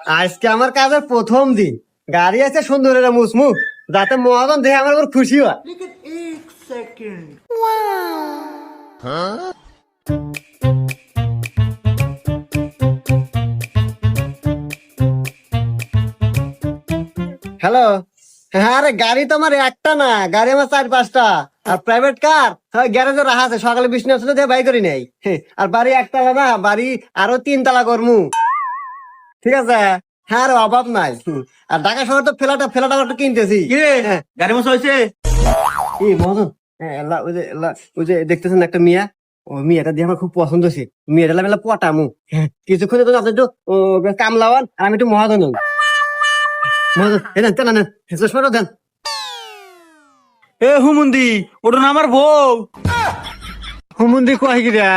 আজকে আমার কাজের প্রথম দিন, গাড়ি আছে সুন্দর এরা মুসমু, যাতে মহাজন দেখে আমার উপর খুশি হয়। হ্যালো। হ্যাঁ রে, গাড়ি তো আমার একটা না, গাড়ি আমার 4-5টা। আর প্রাইভেট কার গ্যারেজে রাখা আছে, সকালে বৃষ্টি আসলে দিয়ে বাই করি নাই। আর বাড়ি একতলা না, বাড়ি আরো 3 তলা করমু। ঠিক আছে। হ্যাঁ রে, অভাব নাই। আর ঢাকা শহর তো ফেলাটা ফেলাটা একটু কিনতেছি। হ্যাঁ। গাড়ি মশা হয়েছে? এই মহাজন, ওই যে দেখতেছেন একটা মিয়া, ও মিয়াটা দিয়ে আমার খুব পছন্দ হয়েছে। মেয়েটা মেলা পটামু। কিছুক্ষণে তো আপনি একটু কামলাওয়ান, আর আমি একটু মহাজন হই। মহাজন দেন, দেন দেন, চশমাটা দেন। এ হুমুন্দি, ওটা না আমার বউ। হুমুন্দি কয় গিরা।